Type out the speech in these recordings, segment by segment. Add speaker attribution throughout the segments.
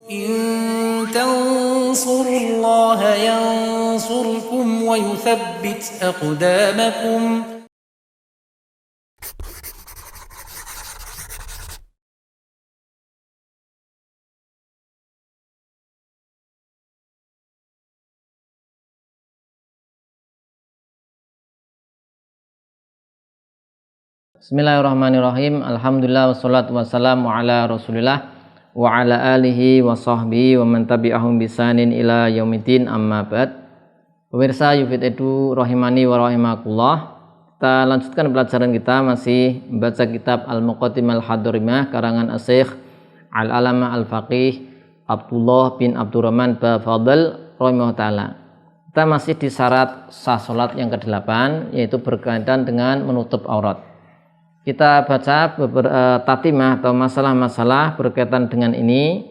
Speaker 1: إن تنصروا الله ينصركم ويثبت أقدامكم.
Speaker 2: Bismillahirrahmanirrahim. Alhamdulillah wassalatu wassalamu ala Rasulillah wa ala alihi wa sahbihi wa man tabi'ahum bisanin ila yaumiddin, amma ba'd. Pemirsa Yufid Edu rahimani wa rahimakumullah. Kita lanjutkan pelajaran kita, masih membaca kitab Al-Muqaddimah Al-Hadrimah karangan Asy-Syaikh Al-Alama Al-Faqih Abdullah bin Abdurrahman Bafadl rahimahullah ta'ala. Kita masih di syarat sah salat yang ke-8, yaitu berkaitan dengan menutup aurat. Kita baca beberapa tatimah atau masalah-masalah berkaitan dengan ini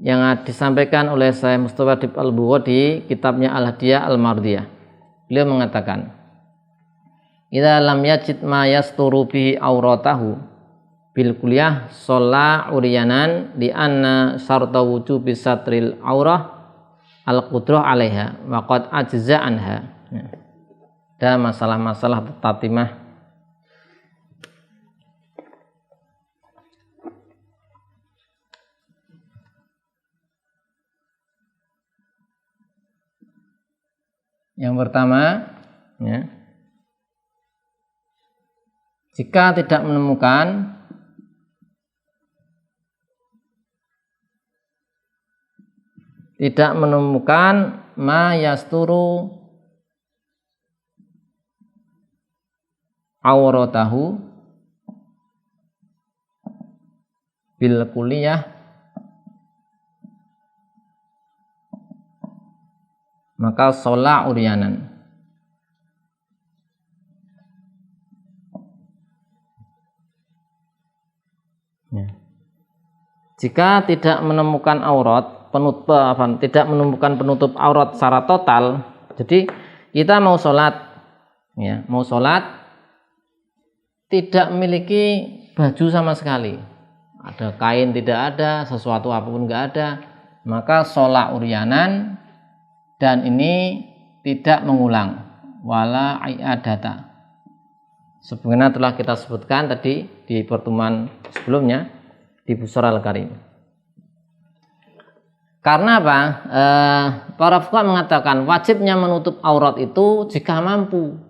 Speaker 2: yang disampaikan oleh Syekh Mustafa Dib Al-Bugha di kitabnya Al-Hadiyah Al-Mardiyah. Beliau mengatakan, "Idza lam yajid ma yasturu bihi auratahu bil kulliyah shalla uryanan li anna syarta wujubi satril aurah al-qudrah 'alaiha wa qad ajza anha." Ada masalah-masalah tatimah. Yang pertama, ya, jika tidak menemukan ma yasturu auratahu bil kulliyah, maka sholat uryanan. Ya. Jika tidak menemukan tidak menemukan penutup aurat secara total, jadi kita mau sholat, ya, mau sholat tidak memiliki baju sama sekali, ada kain tidak ada, sesuatu apapun nggak ada, maka sholat uryanan. Dan ini tidak mengulang, wala i'adata. Sebagaimana telah kita sebutkan tadi di pertemuan sebelumnya di Busra Al-Karim. Karena apa? Para fuqaha mengatakan wajibnya menutup aurat itu jika mampu.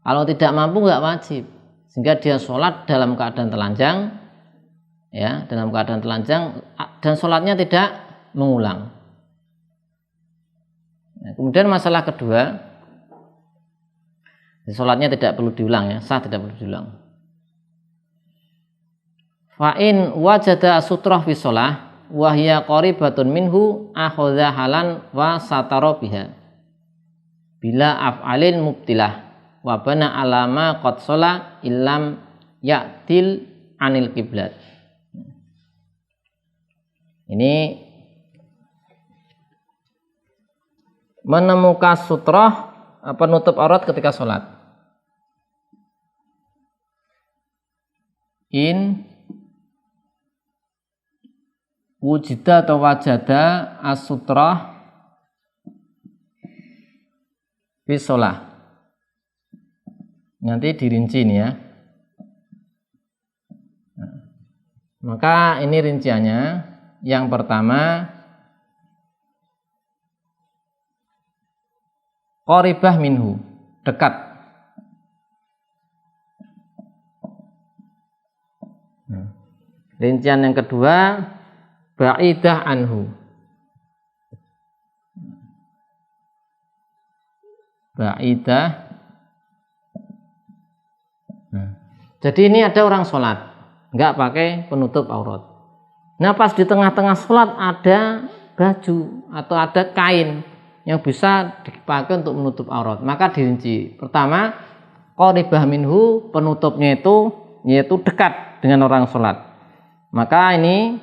Speaker 2: Kalau tidak mampu nggak wajib. Sehingga dia sholat dalam keadaan telanjang, ya, dalam keadaan telanjang, dan sholatnya tidak mengulang. Kemudian masalah kedua, sholatnya tidak perlu diulang, ya, sah tidak perlu diulang. Fa'in wajada sutrah fi sholah wahya qaribatun minhu akhadha halan wa satara biha bila af'alin mubtilah wa bana alama qad sholah illam ya'til anil qiblat. Ini menemukan sutrah penutup aurat ketika sholat. In wujida atau wajada as-sutrah fi sholah. Nanti dirinci ini, ya. Maka ini rinciannya. Yang pertama, qaribah minhu, dekat. Rincian yang kedua, ba'idah anhu, ba'idah. Jadi ini ada orang sholat nggak pakai penutup aurat. Nah, pas di tengah-tengah sholat ada baju atau ada kain yang bisa dipakai untuk menutup aurat, maka dirinci. Pertama, qaribah minhu, penutupnya itu yaitu dekat dengan orang sholat. Maka ini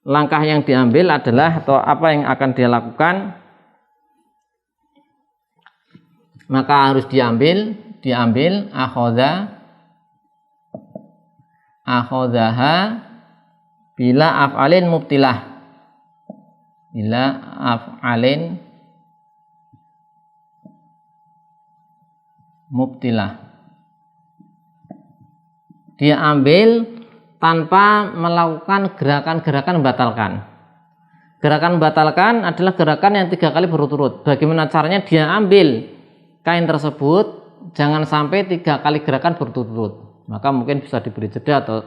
Speaker 2: langkah yang diambil adalah, atau apa yang akan dia lakukan, maka harus diambil akhodzaha bila af'alin mubtilah. Bila af'alin mubtilah. Dia ambil tanpa melakukan gerakan-gerakan membatalkan. Gerakan membatalkan adalah gerakan yang 3 kali berturut-turut. Bagaimana caranya? Dia ambil kain tersebut, jangan sampai 3 kali gerakan berturut-turut. Maka mungkin bisa diberi jeda atau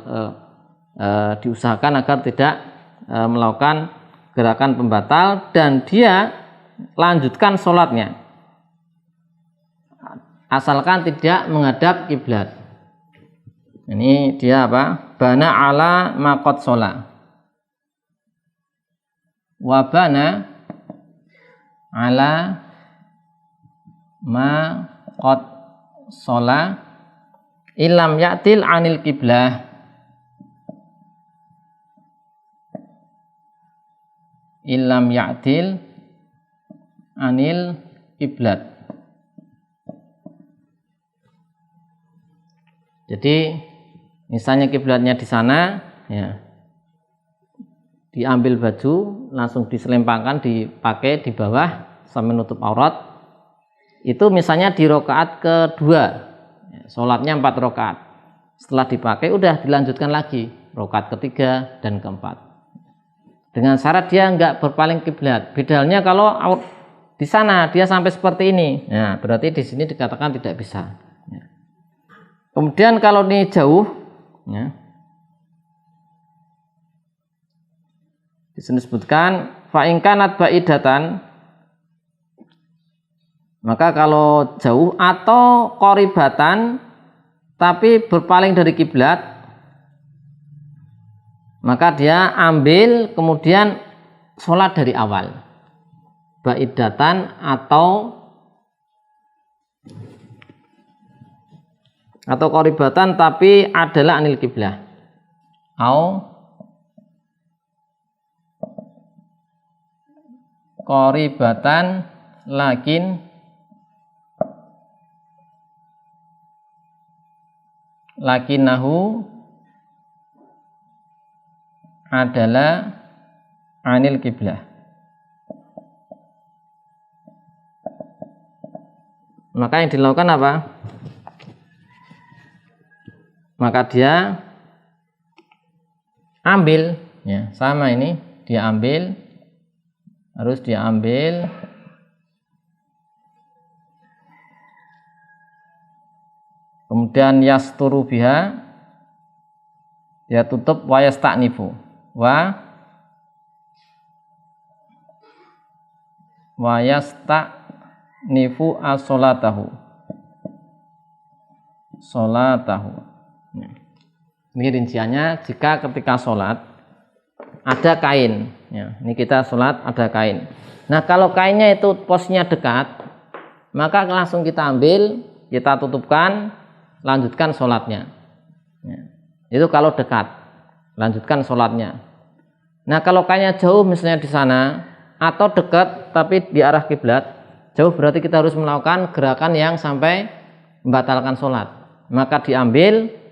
Speaker 2: diusahakan agar tidak melakukan gerakan pembatal, dan dia lanjutkan sholatnya asalkan tidak menghadap kiblat. Ini dia apa? Bana ala maqad sholat. Wabana ala ma qad sholat ilam ya'til anil kiblah. Ilam ya'til anil kiblat. Jadi misalnya kiblatnya di sana, ya, diambil baju, langsung diselempangkan, dipakai di bawah sampai nutup aurat. Itu misalnya di rakaat kedua, sholatnya 4 rakaat. Setelah dipakai, udah dilanjutkan lagi rakaat ketiga dan keempat. Dengan syarat dia nggak berpaling kiblat. Bedanya kalau di sana dia sampai seperti ini, nah berarti di sini dikatakan tidak bisa. Kemudian kalau ini jauh, ya, di sini disebutkan fa'inkanat ba'idatan, maka kalau jauh atau qoribatan tapi berpaling dari kiblat, maka dia ambil kemudian sholat dari awal. Ba'idatan atau qoribatan tapi adalah anil kiblah. Au qoribatan lakinahu adalah anil kiblah. Maka yang dilakukan apa? Maka dia ambil, ya, sama ini dia ambil, harus dia ambil kemudian yasturu biha, dia tutup, wa yasta'nifu wa yasta'nifu as-sholatahu. Ini rinciannya, jika ketika sholat ada kain, ya, ini kita sholat ada kain. Nah kalau kainnya itu posnya dekat, maka langsung kita ambil, kita tutupkan, lanjutkan sholatnya, ya. Itu kalau dekat, lanjutkan sholatnya. Nah kalau kainnya jauh, misalnya di sana, atau dekat tapi di arah kiblat, jauh, berarti kita harus melakukan gerakan yang sampai membatalkan sholat. Maka diambil,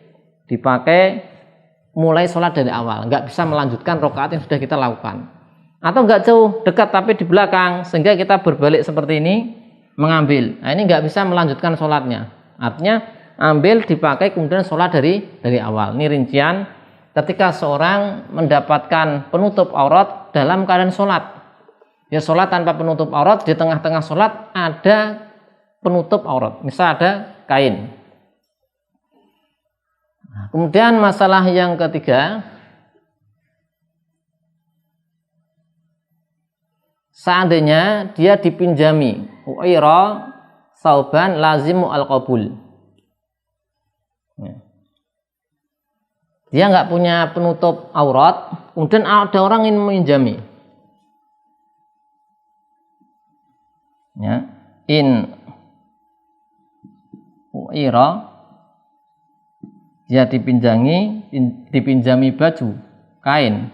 Speaker 2: dipakai, mulai sholat dari awal, nggak bisa melanjutkan rakaat yang sudah kita lakukan. Atau nggak jauh, dekat tapi di belakang, sehingga kita berbalik seperti ini, mengambil. Nah ini nggak bisa melanjutkan sholatnya. Artinya ambil, dipakai, kemudian sholat dari awal. Ini rincian ketika seorang mendapatkan penutup aurat dalam keadaan sholat. Dia sholat tanpa penutup aurat, di tengah-tengah sholat ada penutup aurat, misal ada kain. Kemudian masalah yang ketiga, seandainya dia dipinjami u'ira sauban lazimu al-qabul, dia nggak punya penutup aurat, kemudian ada orang ingin meminjami, ya, in u'ira, dia dipinjami baju, kain,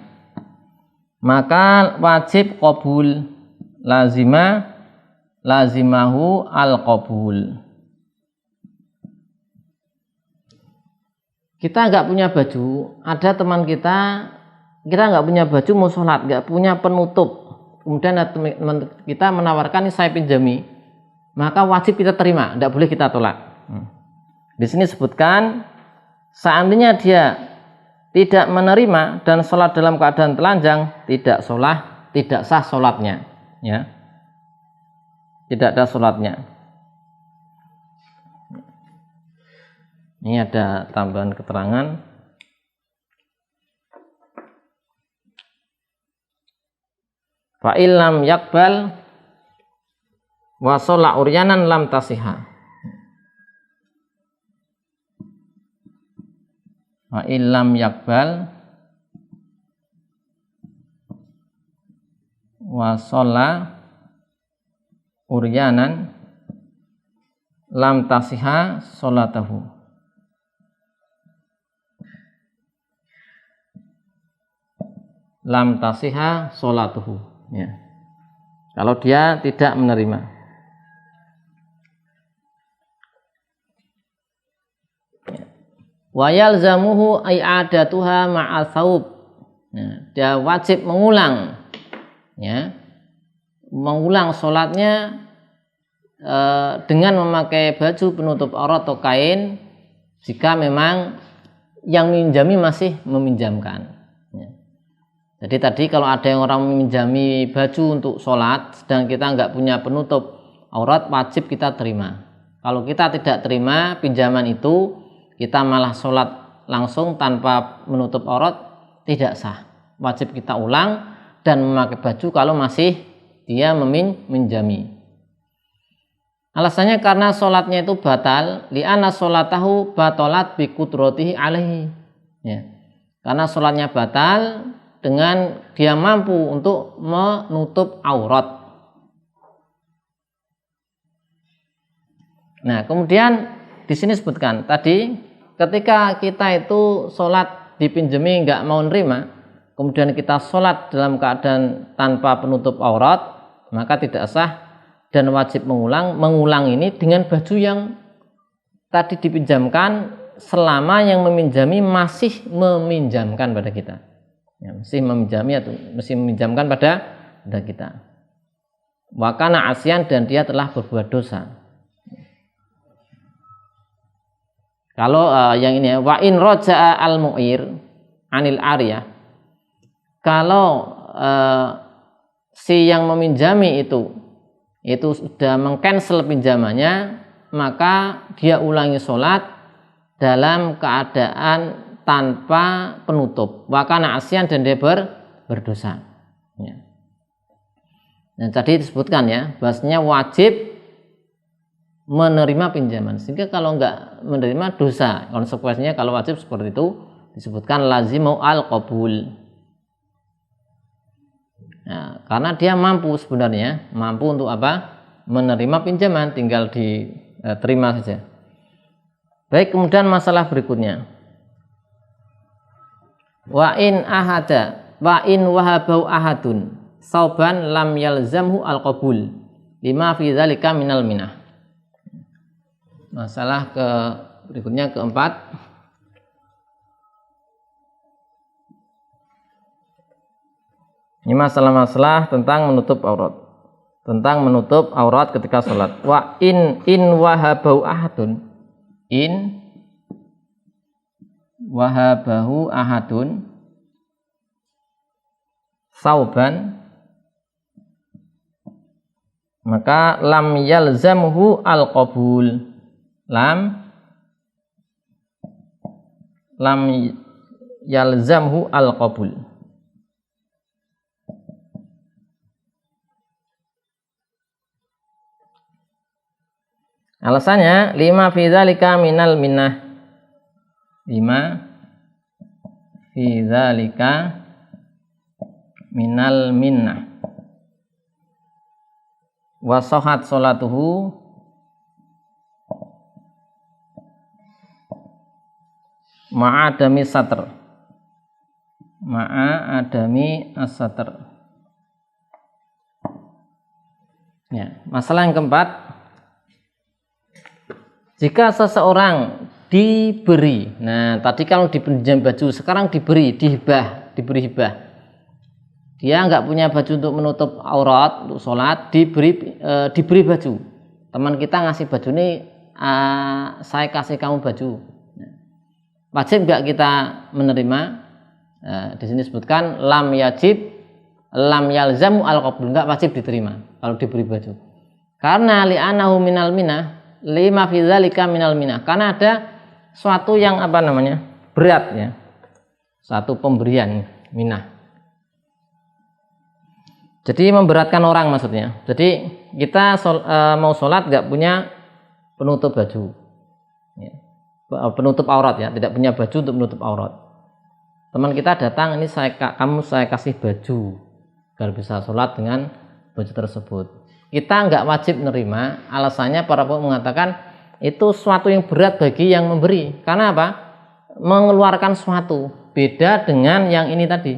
Speaker 2: maka wajib qabul, lazimahu al-qabul. Kita nggak punya baju, ada teman kita kita nggak punya baju mau sholat, nggak punya penutup, kemudian teman kita menawarkan, ini saya pinjami, maka wajib kita terima, tidak boleh kita tolak. Di sini sebutkan seandainya dia tidak menerima dan sholat dalam keadaan telanjang, tidak sah sholatnya, ya, tidak ada sholatnya. Ini ada tambahan keterangan. Fa illam yakbal wa sholat uryanan lam tasihha. Fa illam yakbal wa sholat uryanan lam tasihha sholatahu. Lam tasihha sholatuhu. Ya. Kalau dia tidak menerima. Wa yalzamuhu i'adatuha ma'a thawb. Dia wajib mengulang, ya, mengulang sholatnya dengan memakai baju penutup aurat atau kain jika memang yang meminjami masih meminjamkan. Jadi tadi kalau ada yang orang meminjami baju untuk sholat sedang kita nggak punya penutup aurat, wajib kita terima. Kalau kita tidak terima pinjaman itu, kita malah sholat langsung tanpa menutup aurat, tidak sah. Wajib kita ulang dan memakai baju kalau masih dia meminjami. Alasannya karena sholatnya itu batal, li'anna sholatahu batalat bi qudratihi alaihi. Ya. Karena sholatnya batal dengan dia mampu untuk menutup aurat. Nah, kemudian di sini sebutkan tadi ketika kita itu sholat dipinjemi nggak mau nerima, kemudian kita sholat dalam keadaan tanpa penutup aurat, maka tidak sah dan wajib mengulang. Mengulang ini dengan baju yang tadi dipinjamkan selama yang meminjami masih meminjamkan pada kita. Ya, masih meminjamkan pada kita. Wa kana asyan, dan dia telah berbuat dosa. Kalau yang ini, wa in raja'a al mu'ir anil ariyah, kalau si yang meminjami itu sudah mengcancel pinjamannya, maka dia ulangi sholat dalam keadaan tanpa penutup. Wa kana asyan, dan dia berdosa. Ya. Nah, tadi disebutkan ya, bahasanya wajib menerima pinjaman. Sehingga kalau enggak menerima dosa. Konsekuensinya kalau wajib seperti itu disebutkan lazimu al-qabul. Nah, karena dia mampu sebenarnya, mampu untuk apa? Menerima pinjaman, tinggal diterima saja. Baik, kemudian masalah berikutnya. Wa in wahabau ahadun sauban lam yalzamhu al-qabul lima fi dzalika minal minah. Masalah berikutnya keempat. Ini masalah-masalah tentang menutup aurat. Tentang menutup aurat ketika sholat. Wa in wahabau ahadun. In wahabahu ahadun sauban, maka lam yalzamhu al-qabul. Lam yalzamhu al-qabul. Alasannya lima fi dzalika minal minnah. Lima fi dzalika minal minnah. Wa sahhat sholatuhu ma'adami satr. Ma'adami as-satr. Ya, masalah yang keempat. Jika seseorang diberi, nah tadi kalau dipinjam baju, sekarang diberi, dihibah, diberi hibah. Dia nggak punya baju untuk menutup aurat untuk sholat, diberi baju. Teman kita ngasih baju ini, saya kasih kamu baju. Wajib nggak kita menerima? Di sini disebutkan lam yalzamu al-qabul, nggak wajib diterima kalau diberi baju. Karena li'anahu minal minah, lima fi dzalika minal minah. Karena ada suatu yang berat ya. Satu pemberian minah. Jadi memberatkan orang maksudnya. Jadi kita mau sholat nggak punya penutup baju, ya. Penutup aurat ya, tidak punya baju untuk menutup aurat. Teman kita datang, ini saya kasih baju agar bisa sholat dengan baju tersebut. Kita nggak wajib menerima. Alasannya para ulama mengatakan itu suatu yang berat bagi yang memberi. Karena apa? Mengeluarkan suatu. Beda dengan yang ini tadi,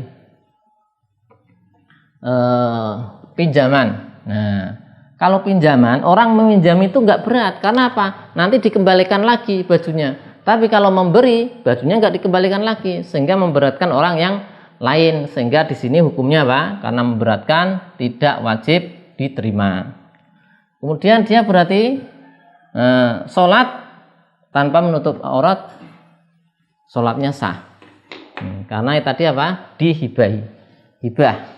Speaker 2: pinjaman. Nah, kalau pinjaman, orang meminjam itu nggak berat. Karena apa? Nanti dikembalikan lagi bajunya. Tapi kalau memberi, bajunya nggak dikembalikan lagi, sehingga memberatkan orang yang lain. Sehingga di sini hukumnya apa? Karena memberatkan, tidak wajib diterima. Kemudian dia berarti sholat tanpa menutup aurat, sholatnya sah. Karena tadi apa? Dihibahi, hibah.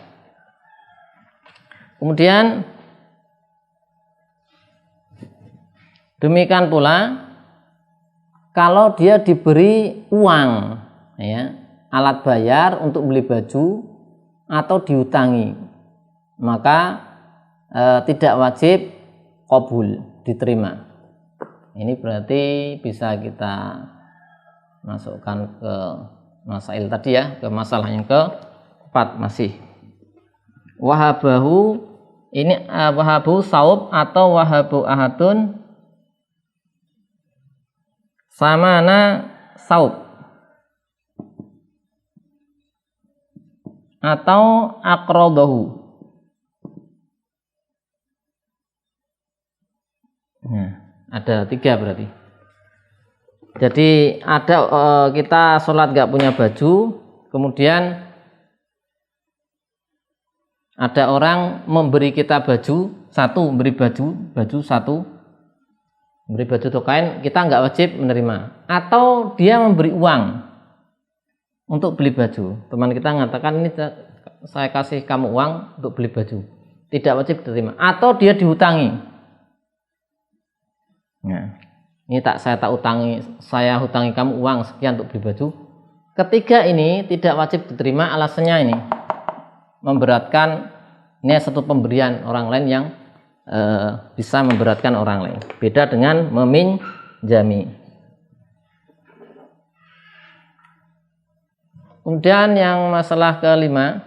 Speaker 2: Kemudian demikian pula kalau dia diberi uang, ya, alat bayar untuk beli baju atau diutangi, maka tidak wajib qabul, diterima. Ini berarti bisa kita masukkan ke masail tadi ya, ke masalah yang keempat masih. Wahabahu, ini wahabu saub atau wahabu ahadun samana saub atau aqradahu. Nah, ada 3 berarti. Jadi ada kita sholat gak punya baju, kemudian ada orang memberi kita baju satu, memberi baju satu, memberi baju atau kain, kita nggak wajib menerima. Atau dia memberi uang untuk beli baju. Teman kita mengatakan, ini saya kasih kamu uang untuk beli baju, tidak wajib diterima. Atau dia dihutangi. Nah, ini saya hutangi kamu uang sekian untuk beli baju. Ketiga ini tidak wajib diterima. Alasannya ini memberatkan, ini satu pemberian orang lain yang bisa memberatkan orang lain. Beda dengan meminjami. Kemudian yang masalah kelima,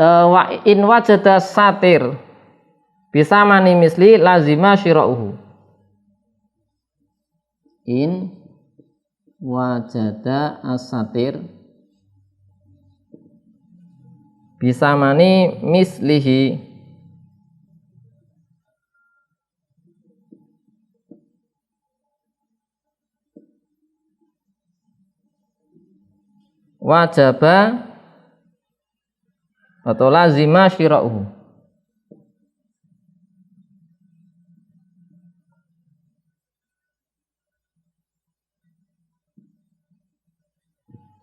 Speaker 2: wa in wajada satir bisa mani misli lazima syira'uhu. In wajada asatir bisa mani mislihi wajaba atau lazima syira'uhu.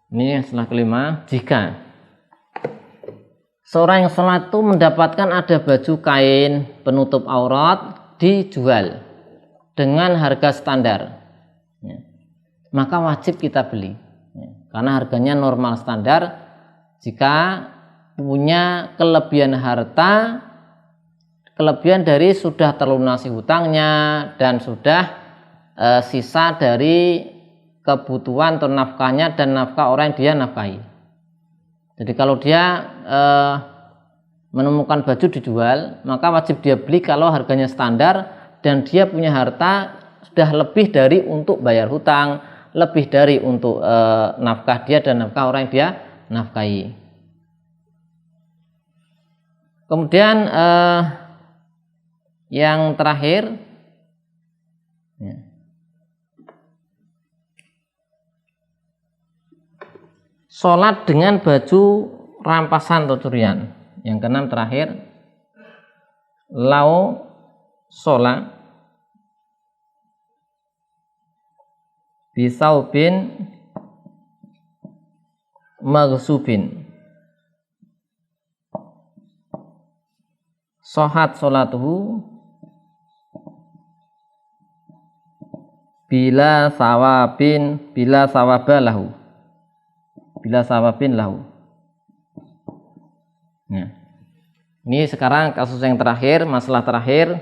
Speaker 2: Ini setelah kelima, jika seorang yang sholat itu mendapatkan ada baju kain penutup aurat dijual dengan harga standar, ya, maka wajib kita beli, ya, karena harganya normal standar. Jika punya kelebihan harta, kelebihan dari sudah terlunasi hutangnya dan sudah sisa dari kebutuhan atau nafkahnya dan nafkah orang yang dia nafkahi. Jadi kalau dia menemukan baju dijual, maka wajib dia beli kalau harganya standar dan dia punya harta sudah lebih dari untuk bayar hutang, lebih dari untuk nafkah dia dan nafkah orang yang dia nafkahi. Kemudian yang terakhir, ya, sholat dengan baju rampasan atau curian. Yang keenam terakhir, lau sholat bisaubin maghsubin shohat sholatuhu bila sawabin lahu. Nah, ini sekarang kasus yang terakhir, masalah terakhir.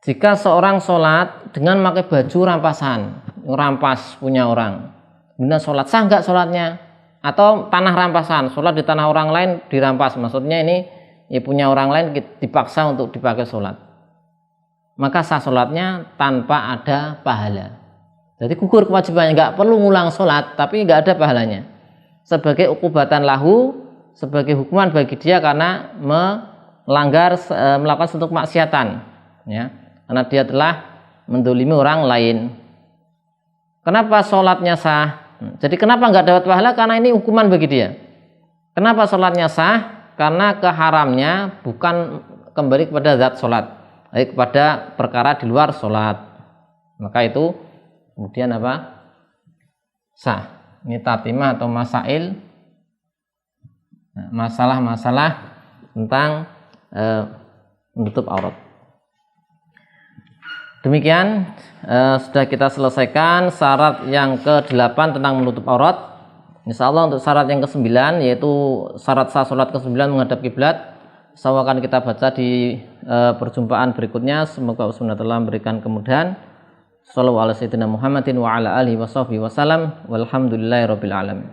Speaker 2: Jika seorang sholat dengan pakai baju rampasan, rampas punya orang, kemudian sholat, sah nggak sholatnya? Atau tanah rampasan, sholat di tanah orang lain dirampas, maksudnya ini ya punya orang lain dipaksa untuk dipakai sholat, maka sah sholatnya tanpa ada pahala. Jadi gugur kewajibannya, nggak perlu ngulang sholat, tapi nggak ada pahalanya. Sebagai ukubatan lahu, sebagai hukuman bagi dia karena melakukan suatu kemaksiatan, ya, karena dia telah mendolimi orang lain. Kenapa sholatnya sah? Jadi kenapa nggak dapat pahala? Karena ini hukuman bagi dia. Kenapa sholatnya sah? Karena keharamnya bukan kembali kepada zat sholat, tapi kepada perkara di luar sholat. Maka itu kemudian apa? Sah. Ini tatimah atau masail, masalah-masalah tentang menutup aurat. Demikian sudah kita selesaikan syarat yang ke-8 tentang menutup aurat. Insyaallah untuk syarat yang ke-9, yaitu syarat sah salat ke-9 menghadap kiblat, insyaallah akan kita baca di perjumpaan berikutnya. Semoga Allah SWT memberikan kemudahan. Shallallahu ala sayyidina Muhammadin wa ala alihi wa sahbihi wasallam walhamdulillahi rabbil alamin.